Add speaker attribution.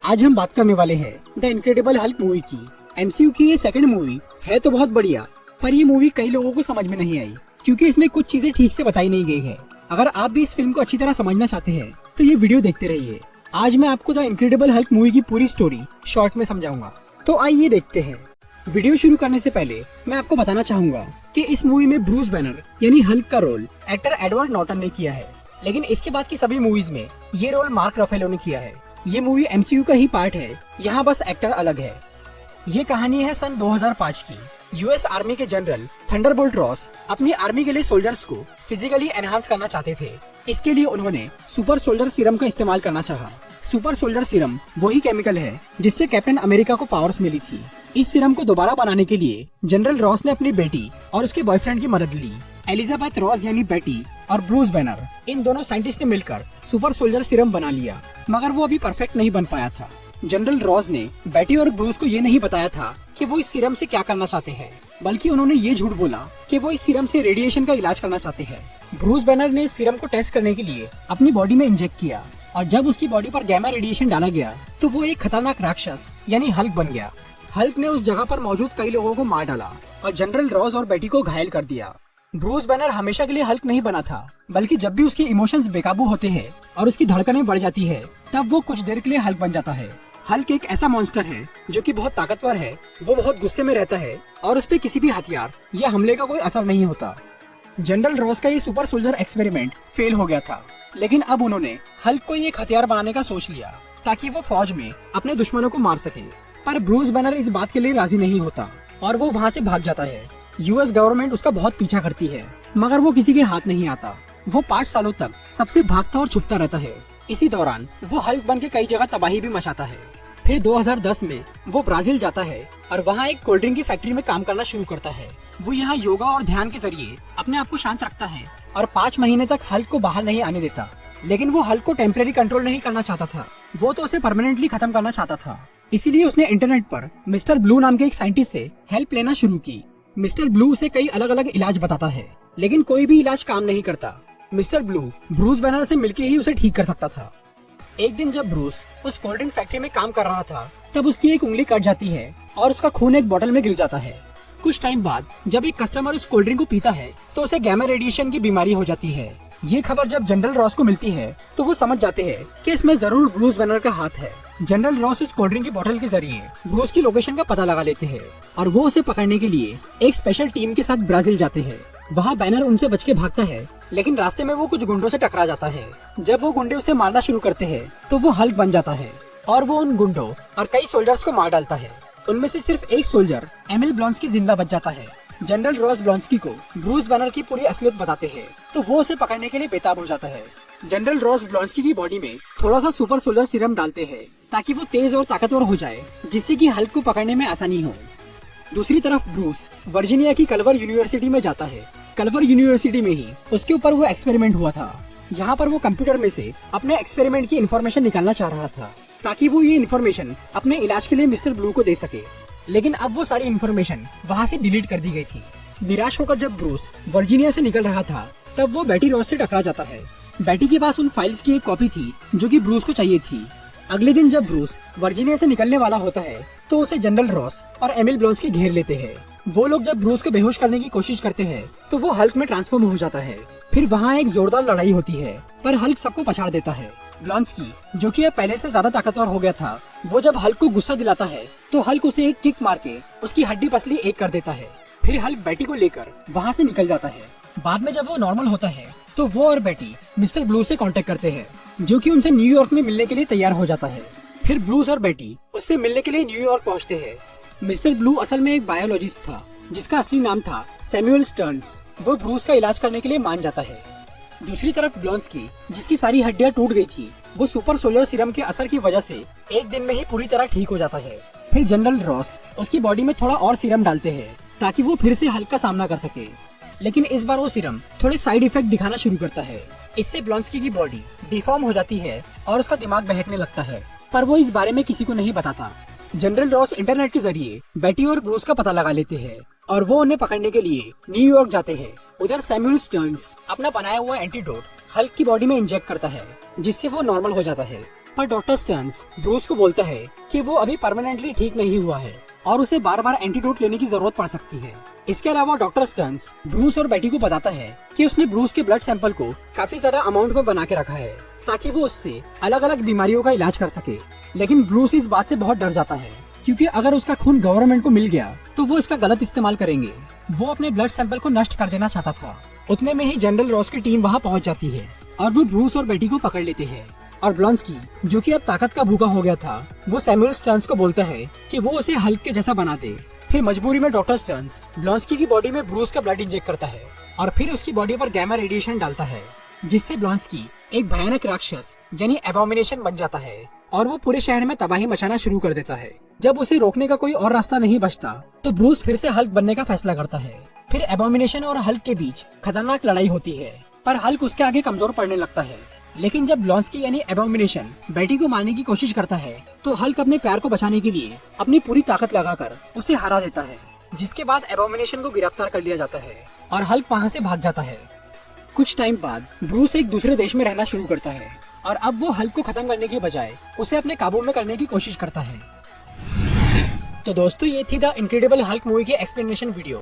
Speaker 1: आज हम बात करने वाले हैं द इनक्रेडिबल हल्क मूवी की। एमसीयू की ये सेकंड मूवी है तो बहुत बढ़िया, पर ये मूवी कई लोगों को समझ में नहीं आई क्योंकि इसमें कुछ चीजें ठीक से बताई नहीं गई है। अगर आप भी इस फिल्म को अच्छी तरह समझना चाहते हैं तो ये वीडियो देखते रहिए। आज मैं आपको द इनक्रेडिबल हल्क मूवी की पूरी स्टोरी शॉर्ट में समझाऊंगा, तो आइए देखते हैं। वीडियो शुरू करने से पहले मैं आपको बताना चाहूंगा कि इस मूवी में ब्रूस बैनर यानी हल्क का रोल एक्टर एडवर्ड नॉर्टन ने किया है, लेकिन इसके बाद की सभी मूवीज में ये रोल मार्क रफेलो ने किया है। ये मूवी एमसीयू का ही पार्ट है, यहाँ बस एक्टर अलग है। ये कहानी है सन 2005 की। यूएस आर्मी के जनरल थंडरबोल्ट रॉस अपनी आर्मी के लिए सोल्जर्स को फिजिकली एनहांस करना चाहते थे। इसके लिए उन्होंने सुपर सोल्जर सीरम का इस्तेमाल करना चाहा। सुपर सोल्जर सीरम वही केमिकल है जिससे कैप्टन अमेरिका को पावर्स मिली थी। इस सीरम को दोबारा बनाने के लिए जनरल रॉस ने अपनी बेटी और उसके बॉयफ्रेंड की मदद ली। एलिजाबेथ रॉस यानी बेटी और ब्रूस बैनर, इन दोनों साइंटिस्ट ने मिलकर सुपर सोल्जर सीरम बना लिया, मगर वो अभी परफेक्ट नहीं बन पाया था। जनरल रॉस ने बेटी और ब्रूस को ये नहीं बताया था कि वो इस सीरम से क्या करना चाहते हैं, बल्कि उन्होंने ये झूठ बोला कि वो इस सीरम से रेडिएशन का इलाज करना चाहते हैं। ब्रूस बैनर ने इस सीरम को टेस्ट करने के लिए अपनी बॉडी में इंजेक्ट किया और जब उसकी बॉडी पर गैमा रेडिएशन डाला गया तो वो एक खतरनाक राक्षस यानी हल्क बन गया। हल्क ने उस जगह पर मौजूद कई लोगों को मार डाला और जनरल रॉस और बेटी को घायल कर दिया। ब्रूस बैनर हमेशा के लिए हल्क नहीं बना था, बल्कि जब भी उसके इमोशंस बेकाबू होते हैं और उसकी धड़कनें बढ़ जाती है तब वो कुछ देर के लिए हल्क बन जाता है। हल्क एक ऐसा मॉन्स्टर है जो कि बहुत ताकतवर है, वो बहुत गुस्से में रहता है और उस पे किसी भी हथियार या हमले का कोई असर नहीं होता। जनरल रॉस का ये सुपर सोल्जर एक्सपेरिमेंट फेल हो गया था, लेकिन अब उन्होंने हल्क को एक हथियार बनाने का सोच लिया ताकि वो फौज में अपने दुश्मनों को मार सके। पर ब्रूस बैनर इस बात के लिए राजी नहीं होता और वो वहाँ से भाग जाता है। यूएस गवर्नमेंट उसका बहुत पीछा करती है, मगर वो किसी के हाथ नहीं आता। वो 5 सालों तक सबसे भागता और छुपता रहता है। इसी दौरान वो हल्क बन के कई जगह तबाही भी मचाता है। फिर 2010 में वो ब्राजील जाता है और वहाँ एक कोल्ड ड्रिंक की फैक्ट्री में काम करना शुरू करता है। वो यहाँ योगा और ध्यान के जरिए अपने आप को शांत रखता है और 5 महीने तक हल्क को बाहर नहीं आने देता। लेकिन वो हल्क को टेम्परेरी कंट्रोल नहीं करना चाहता था, वो तो उसे परमानेंटली खत्म करना चाहता था। इसीलिए उसने इंटरनेट पर मिस्टर ब्लू नाम के एक साइंटिस्ट से हेल्प लेना शुरू की। मिस्टर ब्लू उसे कई अलग अलग इलाज बताता है, लेकिन कोई भी इलाज काम नहीं करता। मिस्टर ब्लू ब्रूस बैनर से मिलके ही उसे ठीक कर सकता था। एक दिन जब ब्रूस उस कोल्ड ड्रिंक फैक्ट्री में काम कर रहा था तब उसकी एक उंगली कट जाती है और उसका खून एक बोतल में गिर जाता है। कुछ टाइम बाद जब एक कस्टमर उस कोल्ड ड्रिंक को पीता है तो उसे गैमा रेडिएशन की बीमारी हो जाती है। ये खबर जब जनरल रॉस को मिलती है तो वो समझ जाते हैं कि इसमें जरूर ब्रूस बैनर का हाथ है। जनरल रॉस उस कोल्ड ड्रिंक की बोतल के जरिए ब्रूस की लोकेशन का पता लगा लेते हैं और वो उसे पकड़ने के लिए एक स्पेशल टीम के साथ ब्राजील जाते हैं। वहाँ बैनर उनसे बच के भागता है, लेकिन रास्ते में वो कुछ गुंडों से टकरा जाता है। जब वो गुंडे उसे मारना शुरू करते हैं तो वो हल्क बन जाता है और वो उन गुंडों और कई सोल्जर्स को मार डालता है। उनमें से सिर्फ एक सोल्जर एमिल ब्लॉन्स्की जिंदा बच जाता है। जनरल रॉस ब्लॉन्स्की को ब्रूस बैनर की पूरी असलियत बताते हैं तो वो उसे पकड़ने के लिए बेताब हो जाता है। जनरल रॉस ब्लॉन्स्की की बॉडी में थोड़ा सा सुपर सोल्जर सीरम डालते हैं ताकि वो तेज और ताकतवर हो जाए, जिससे कि हल्क को पकड़ने में आसानी हो। दूसरी तरफ ब्रूस वर्जीनिया की कल्वर यूनिवर्सिटी में जाता है। कल्वर यूनिवर्सिटी में ही उसके ऊपर वो एक्सपेरिमेंट हुआ था। यहाँ पर वो कंप्यूटर में से अपने एक्सपेरिमेंट की इन्फॉर्मेशन निकालना चाह रहा था ताकि वो ये इन्फॉर्मेशन अपने इलाज के लिए मिस्टर ब्लू को दे सके, लेकिन अब वो सारी इन्फॉर्मेशन वहाँ से डिलीट कर दी गई थी। निराश होकर जब ब्रूस वर्जीनिया से निकल रहा था तब वो बेटी रॉस से टकरा जाता है। बेटी के पास उन फाइल्स की एक कॉपी थी जो कि ब्रूस को चाहिए थी। अगले दिन जब ब्रूस वर्जीनिया से निकलने वाला होता है तो उसे जनरल रॉस और एमिल ब्लॉन्स्की घेर लेते हैं। वो लोग जब ब्रूस को बेहोश करने की कोशिश करते हैं तो वो हल्क में ट्रांसफॉर्म हो जाता है। फिर वहाँ एक जोरदार लड़ाई होती है, पर हल्क सबको पछाड़ देता है। ब्लॉन्स्की, जो कि अब पहले से ज्यादा ताकतवर हो गया था, वो जब हल्क को गुस्सा दिलाता है तो हल्क उसे एक किक मार के उसकी हड्डी पसली एक कर देता है। फिर हल्क बेटी को लेकर वहाँ से निकल जाता है। बाद में जब वो नॉर्मल होता है तो वो और बेटी मिस्टर ब्लू से कांटेक्ट करते हैं, जो कि उनसे न्यूयॉर्क में मिलने के लिए तैयार हो जाता है। फिर ब्रूस और बेटी उससे मिलने के लिए न्यूयॉर्क पहुँचते हैं। मिस्टर ब्लू असल में एक बायोलॉजिस्ट था जिसका असली नाम था सैमुअल स्टर्न्स। वो ब्रूस का इलाज करने के लिए मान जाता है। दूसरी तरफ ब्लॉन्स्की, जिसकी सारी हड्डियां टूट गई थी, वो सुपर सोल्जर सीरम के असर की वजह से एक दिन में ही पूरी तरह ठीक हो जाता है। फिर जनरल रॉस उसकी बॉडी में थोड़ा और सीरम डालते हैं ताकि वो फिर से हल्क का सामना कर सके, लेकिन इस बार वो सीरम थोड़े साइड इफेक्ट दिखाना शुरू करता है। इससे ब्लॉन्स्की की बॉडी डिफॉर्म हो जाती है और उसका दिमाग बहकने लगता है, पर वो इस बारे में किसी को नहीं बताता। जनरल रॉस इंटरनेट के जरिए बेटी और ब्रूस का पता लगा लेते हैं और वो उन्हें पकड़ने के लिए न्यूयॉर्क जाते हैं। उधर सैमुअल स्टर्न्स अपना बनाया हुआ एंटीडोट हल्क की बॉडी में इंजेक्ट करता है, जिससे वो नॉर्मल हो जाता है। पर डॉक्टर स्टर्न्स ब्रूस को बोलता है कि वो अभी परमानेंटली ठीक नहीं हुआ है और उसे बार बार एंटीडोट लेने की जरूरत पड़ सकती है। इसके अलावा डॉक्टर स्टर्न्स ब्रूस और बेटी को बताता है कि उसने ब्रूस के ब्लड सैंपल को काफी ज्यादा अमाउंट में बना के रखा है ताकि वो उससे अलग अलग बीमारियों का इलाज कर सके। लेकिन ब्रूस इस बात से बहुत डर जाता है क्योंकि अगर उसका खून गवर्नमेंट को मिल गया तो वो इसका गलत इस्तेमाल करेंगे। वो अपने ब्लड सैंपल को नष्ट कर देना चाहता था। उतने में ही जनरल रॉस की टीम वहाँ पहुँच जाती है और वो ब्रूस और बेटी को पकड़ लेते हैं। और ब्लॉन्स्की, जो कि अब ताकत का भूखा हो गया था, वो सैमुअल स्टर्न्स को बोलता है कि वो उसे हल्क के जैसा बना दे। फिर मजबूरी में डॉक्टर स्टर्न्स ब्लॉन्स्की की बॉडी में ब्रूस का ब्लड इंजेक्ट करता है और फिर उसकी बॉडी पर गैमा रेडिएशन डालता है, जिससे ब्लॉन्स्की एक भयानक राक्षस यानी एबॉमिनेशन बन जाता है और वो पूरे शहर में तबाही मचाना शुरू कर देता है। जब उसे रोकने का कोई और रास्ता नहीं बचता तो ब्रूस फिर से हल्क बनने का फैसला करता है। फिर एबॉमिनेशन और हल्क के बीच खतरनाक लड़ाई होती है, पर हल्क उसके आगे कमजोर पड़ने लगता है। लेकिन जब ब्लॉन्स्की यानी एबॉमिनेशन बेटी को मारने की कोशिश करता है तो हल्क अपने प्यार को बचाने के लिए अपनी पूरी ताकत लगाकर उसे हरा देता है, जिसके बाद एबॉमिनेशन को गिरफ्तार कर लिया जाता है और हल्क वहाँ से भाग जाता है। कुछ टाइम बाद ब्रूस एक दूसरे देश में रहना शुरू करता है और अब वो हल्क को खत्म करने के बजाय उसे अपने काबू में करने की कोशिश करता है। तो दोस्तों, ये थी द इनक्रेडिबल हल्क मूवी की एक्सप्लेनेशन वीडियो।